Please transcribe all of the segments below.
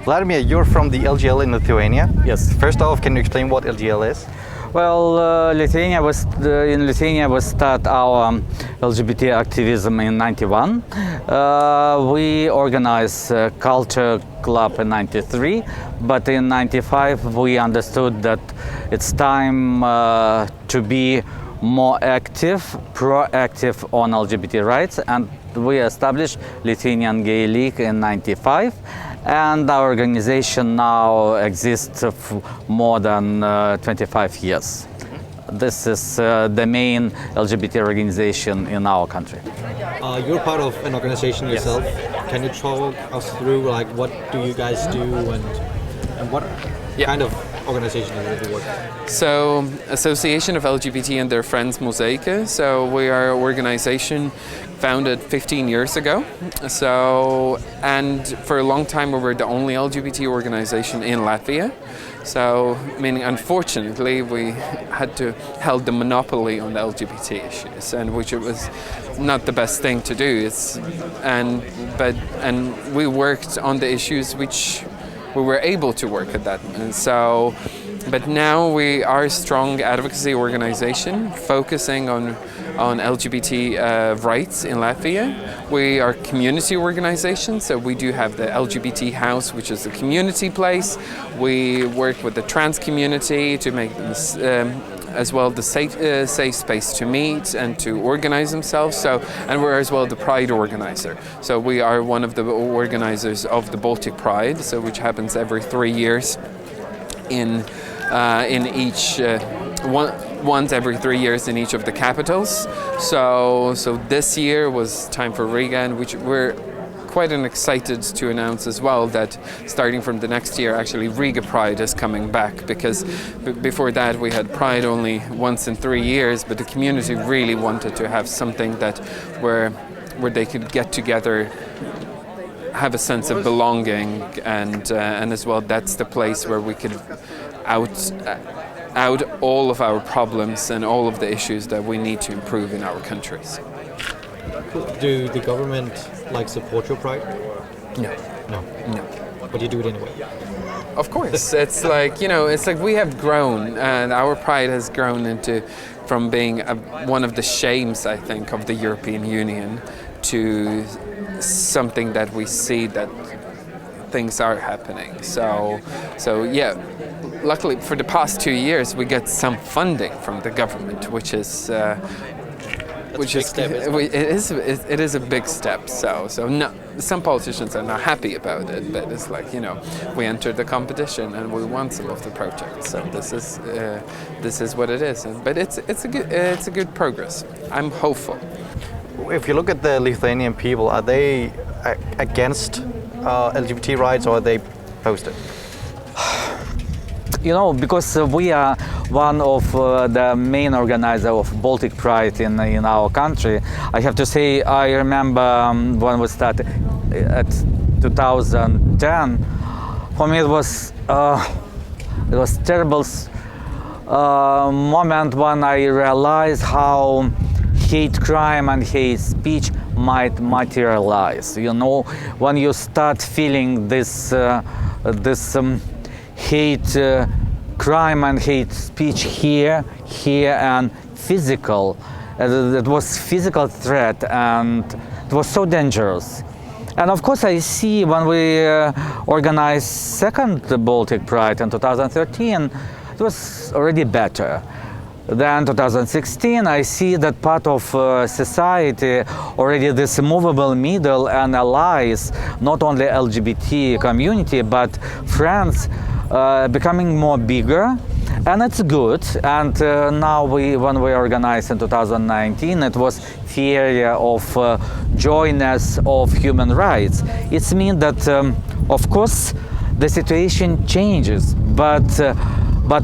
Vladimir, you're from the LGL in Lithuania. Yes. First off, can you explain what LGL is? Well, Lithuania was start our LGBT activism in '91. We organized a culture club in '93, but in '95 we understood that it's time to be more active, proactive on LGBT rights, and we established Lithuanian Gay League in '95. And our organization now exists for more than 25 years. This is the main LGBT organization in our country. You're part of an organization yourself. Yes. Can you talk us through like what do you guys do and what kind of organization do you work with? So, Association of LGBT and their friends Mozaika. So we are an organization founded 15 years ago. So, and for a long time we were the only LGBT organization in Latvia. So, meaning unfortunately we had to held the monopoly on the LGBT issues, and which it was not the best thing to do. And we worked on the issues which we were able to work at that. And so, but now we are a strong advocacy organization focusing on LGBT rights in Latvia. We are a community organization, so we do have the LGBT house, which is a community place. We work with the trans community to make this, as well the safe space to meet and to organize themselves. So, and we're as well the Pride organizer. So we are one of the organizers of the Baltic Pride, so which happens every 3 years in each once every 3 years in each of the capitals. So this year was time for Riga, and which we're quite excited to announce as well that starting from the next year, actually Riga Pride is coming back, because before that we had Pride only once in 3 years, but the community really wanted to have something that where they could get together, have a sense of belonging, and as well that's the place where we could out all of our problems and all of the issues that we need to improve in our countries. Do the government support your pride? No. But you do it anyway. Of course, it's like we have grown, and our pride has grown from being one of the shames, I think, of the European Union to something that we see that things are happening. So yeah. Luckily, for the past 2 years, we get some funding from the government, which is it is a big step. So no, some politicians are not happy about it, but it's like we entered the competition and we won some of the projects. So this is what it is. But it's a good progress. I'm hopeful. If you look at the Lithuanian people, are they against LGBT rights, or are they opposed it? Because we are one of the main organizers of Baltic Pride in our country, I have to say I remember when we started at 2010. For me, it was terrible moment when I realized how hate crime and hate speech might materialize. When you start feeling this hate crime and hate speech here and physical. It was physical threat, and it was so dangerous. And of course I see when we organized second Baltic Pride in 2013, it was already better. Then 2016, I see that part of society already this movable middle and allies, not only LGBT community, but friends, becoming more bigger, and it's good. And now when we organized in 2019, it was the area of joyness of human rights. It means that, of course, the situation changes, but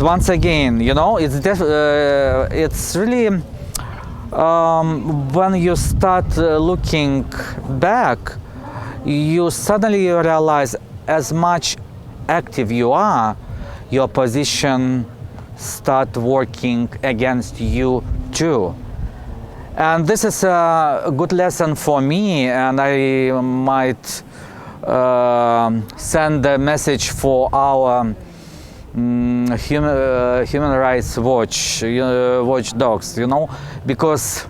once again, it's really when you start looking back, you suddenly realize as much active you are, your position start working against you too. And this is a good lesson for me, and I might send a message for our human rights watchdogs, you know, because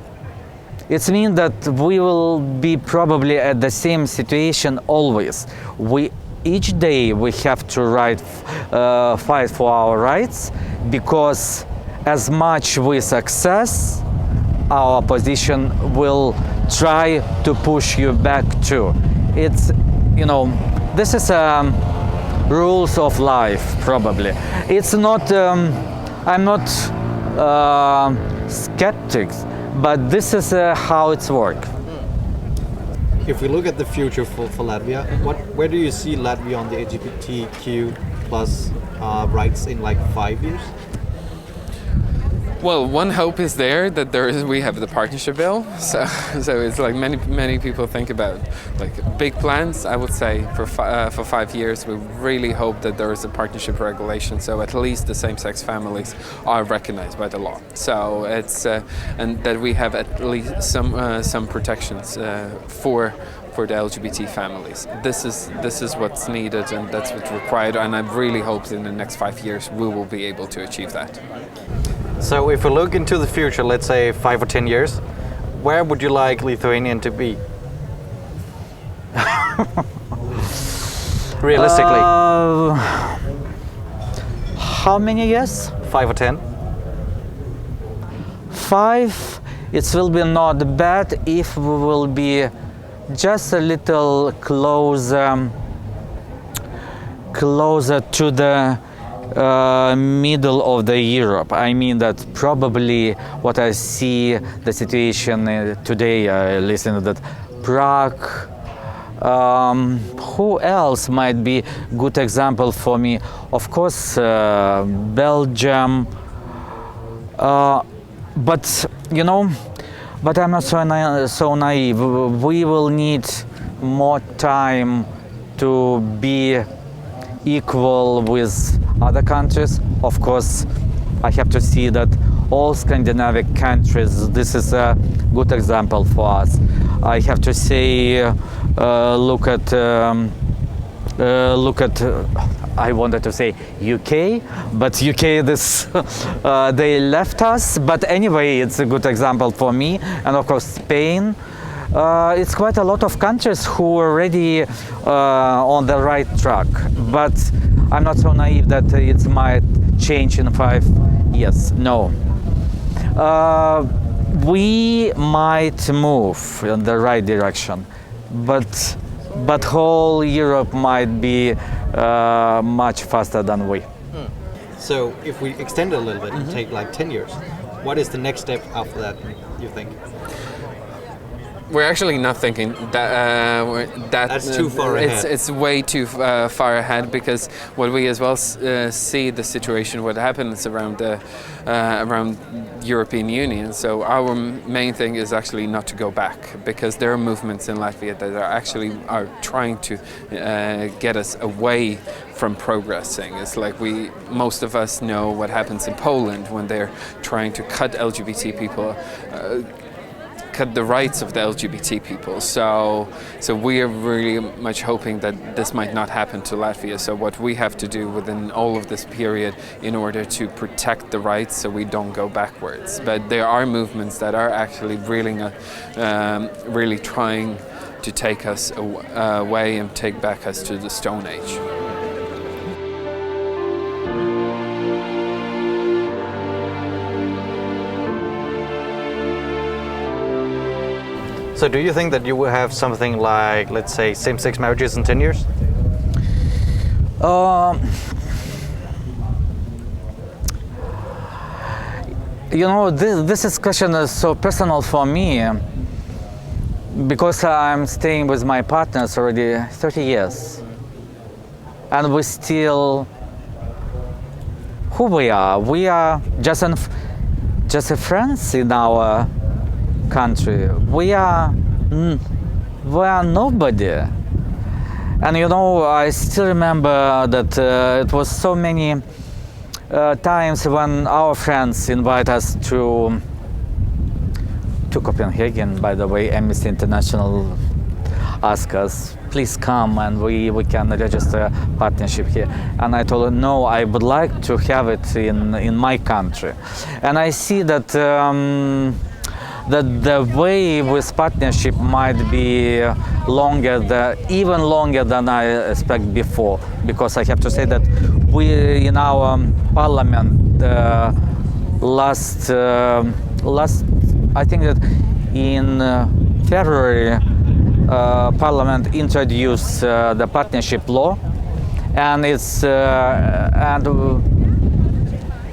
it means that we will be probably at the same situation always. Each day we have to fight for our rights, because as much we success, our opposition will try to push you back too. It's, you know, this is rules of life, probably. It's not, I'm not skeptic, but this is how it's work. If we look at the future for Latvia, where do you see Latvia on the LGBTQ plus rights in like 5 years? Well, one hope is there that we have the partnership bill. So it's like many people think about like big plans. I would say for 5 years, we really hope that there is a partnership regulation, so at least the same-sex families are recognized by the law. So it's and that we have at least some protections for the LGBT families. This is what's needed, and that's what's required. And I really hope that in the next 5 years we will be able to achieve that. So if we look into the future, let's say 5 or 10 years, where would you like Lithuanian to be? Realistically. How many years? 5 or 10? 5. It will be not bad if we will be just a little closer to the middle of the Europe. I mean that probably what I see the situation today, I listen to that Prague. Who else might be good example for me? Of course, Belgium. But you know, but I'm not so naive. We will need more time to be equal with other countries. Of course, I have to see that all Scandinavian countries, this is a good example for us. I have to say, look at, I wanted to say UK, but UK, they left us. But anyway, it's a good example for me. And of course, Spain. It's quite a lot of countries who are already on the right track. But I'm not so naive that it might change in 5 years. No. We might move in the right direction, but whole Europe might be much faster than we. So if we extend it a little bit and take like 10 years, what is the next step after that, you think? We're actually not thinking that's too far ahead. It's way too far ahead, because what we as well see the situation, what happens around European Union. So our main thing is actually not to go back, because there are movements in Latvia that are trying to get us away from progressing. It's like most of us know what happens in Poland when they're trying to cut LGBT people. Cut the rights of the LGBT people. So we are really much hoping that this might not happen to Latvia. So what we have to do within all of this period in order to protect the rights so we don't go backwards. But there are movements that are actually really trying to take us away and take back us to the Stone Age. So do you think that you will have something like, let's say, same-sex marriages in 10 years? You know, this discussion is so personal for me, because I'm staying with my partners already 30 years. And we still, who we are just friends in our country. We are nobody. And you know, I still remember that it was so many times when our friends invite us to Copenhagen. By the way, Amnesty International, asked us, please come and we can register partnership here. And I told her, no, I would like to have it in my country. And I see that that the way with partnership might be longer, even longer than I expect before, because I have to say that we in our parliament last I think that in February Parliament introduced the partnership law, and it's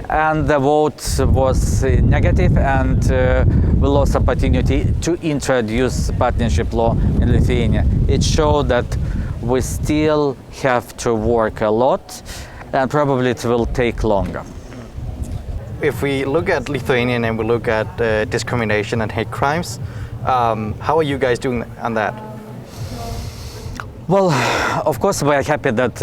and the vote was negative, and we lost opportunity to introduce partnership law in Lithuania. It showed that we still have to work a lot, and probably it will take longer. If we look at Lithuania and we look at discrimination and hate crimes, how are you guys doing on that? Well, of course, we are happy that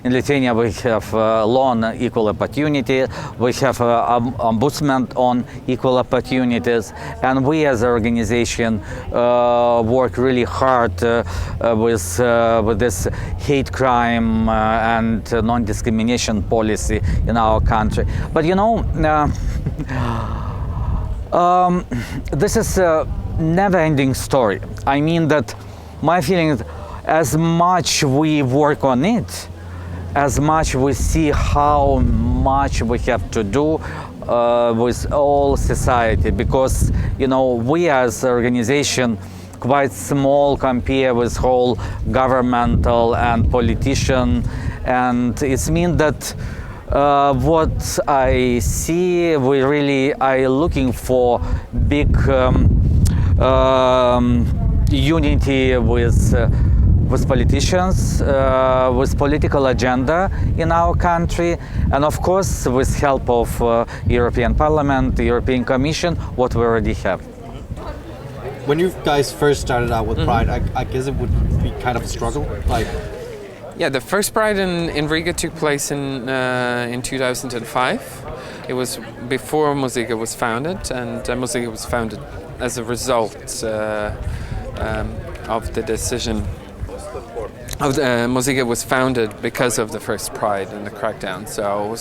in Lithuania we have law on equal opportunity, we have ombudsman on equal opportunities, and we as an organization work really hard with this hate crime and non-discrimination policy in our country. But you know, this is a never-ending story. I mean that my feeling is, as much we work on it, as much we see how much we have to do with all society, because you know we as an organization quite small compared with whole governmental and politician, and it means that what I see, we really are looking for big unity with politicians, with political agenda in our country, and of course with help of European Parliament, the European Commission, what we already have. When you guys first started out with Pride, I guess it would be kind of a struggle. Like, yeah, the first Pride in Riga took place in 2005. It was before Mozaika was founded, and Mozaika was founded as a result of the decision. Mozaika was founded because of the first Pride and the crackdown. So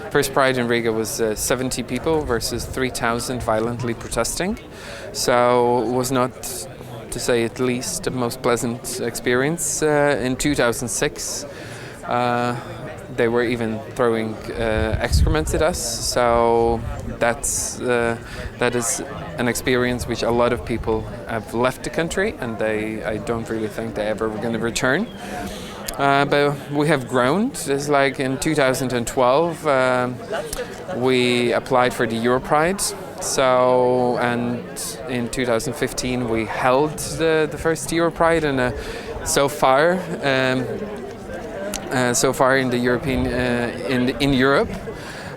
first Pride in Riga was 70 people versus 3,000 violently protesting. So it was not, to say at least, the most pleasant experience. In 2006, they were even throwing excrements at us. So that is an experience which a lot of people have left the country, and I don't really think they ever were going to return. But we have grown. It's like in 2012 we applied for the Europride. So, and in 2015 we held the first Europride, and so far in the European in Europe,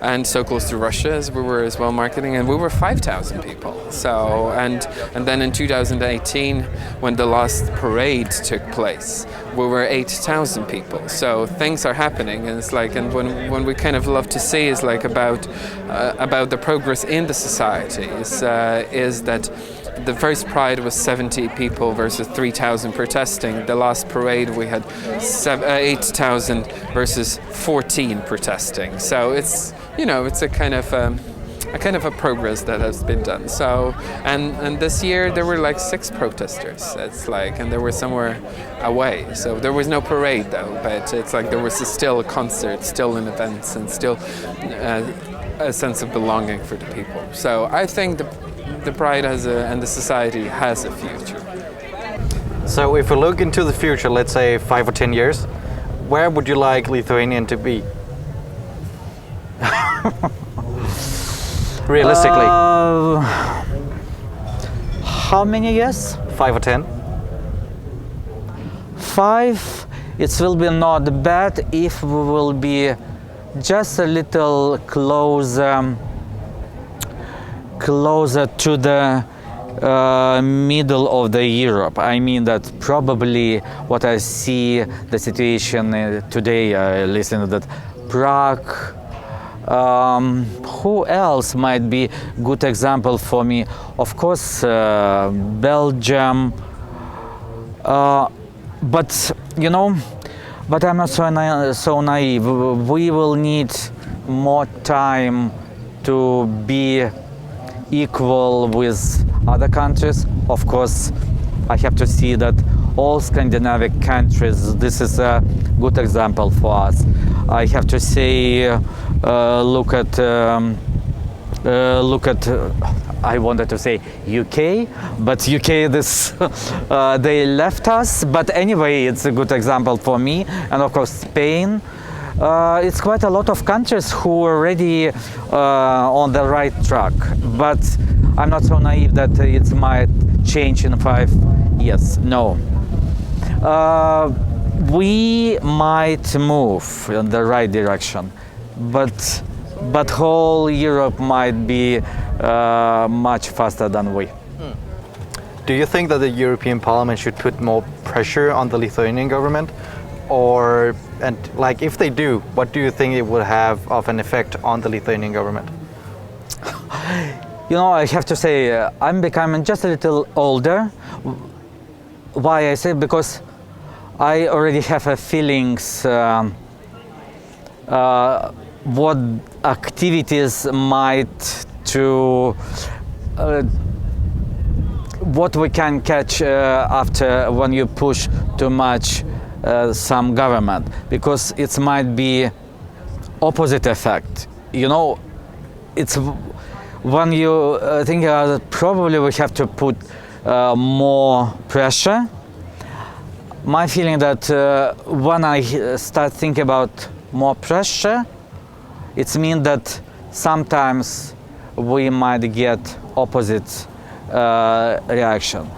and so close to Russia as we were as well marketing, and we were 5,000 people. So and then in 2018, when the last parade took place, we were 8,000 people. So things are happening, and it's like, and when we kind of love to see is like about the progress in the society is that the first Pride was 70 people versus 3,000 protesting. The last parade we had 8,000 versus 14 protesting. So it's, you know, it's a kind of a progress that has been done. So and this year there were like 6 protesters. It's like, and they were somewhere away. So there was no parade though, but it's like there was still a concert, still an events, and still a sense of belonging for the people. So I think the Pride and the society has a future. So if we look into the future, let's say 5 or 10 years, where would you like Lithuanian to be? Realistically. How many years? 5 or 10? 5. It will be not bad if we will be just a little closer to the middle of the Europe. I mean that probably what I see the situation today, I listen to that Prague. Who else might be good example for me? Of course, Belgium. But you know, but I'm not so naive. We will need more time to be equal with other countries. Of course, I have to see that all Scandinavian countries, this is a good example for us. I have to say, look at, I wanted to say UK, but UK, they left us. But anyway, it's a good example for me. And of course, Spain. It's quite a lot of countries who are already on the right track. But I'm not so naive that it might change in 5 years. No. We might move in the right direction, but whole Europe might be much faster than we. Do you think that the European Parliament should put more pressure on the Lithuanian government? Or, and like if they do, what do you think it will have of an effect on the Lithuanian government? You know, I have to say, I'm becoming just a little older. Why I say? Because I already have a feelings what activities might to what we can catch after when you push too much some government, because it might be opposite effect. You know, it's when you think probably we have to put more pressure. My feeling that when I start thinking about more pressure, it means that sometimes we might get opposite reaction.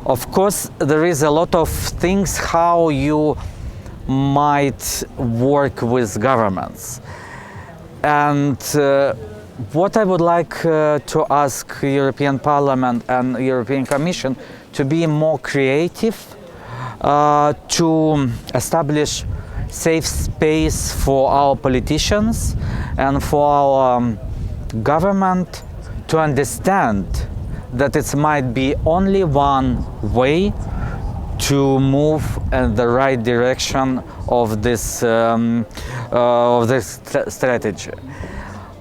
Of course, there is a lot of things how you might work with governments. And what I would like to ask European Parliament and European Commission to be more creative, to establish safe space for our politicians and for our government to understand that it might be only one way to move in the right direction of this strategy.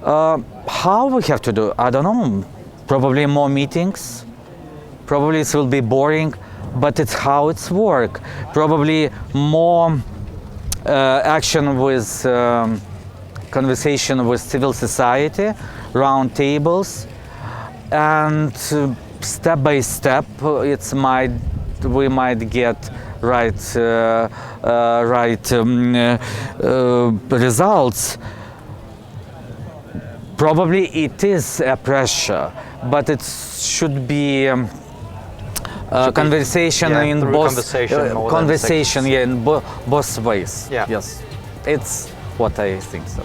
How we have to do? I don't know. Probably more meetings. Probably it will be boring, but it's how it's work. Probably more action with conversation with civil society, round tables, and step by step, we might get right results. Probably it is a pressure, but it should be conversation in both conversation, in both ways. Yeah. Yes, it's what I think so.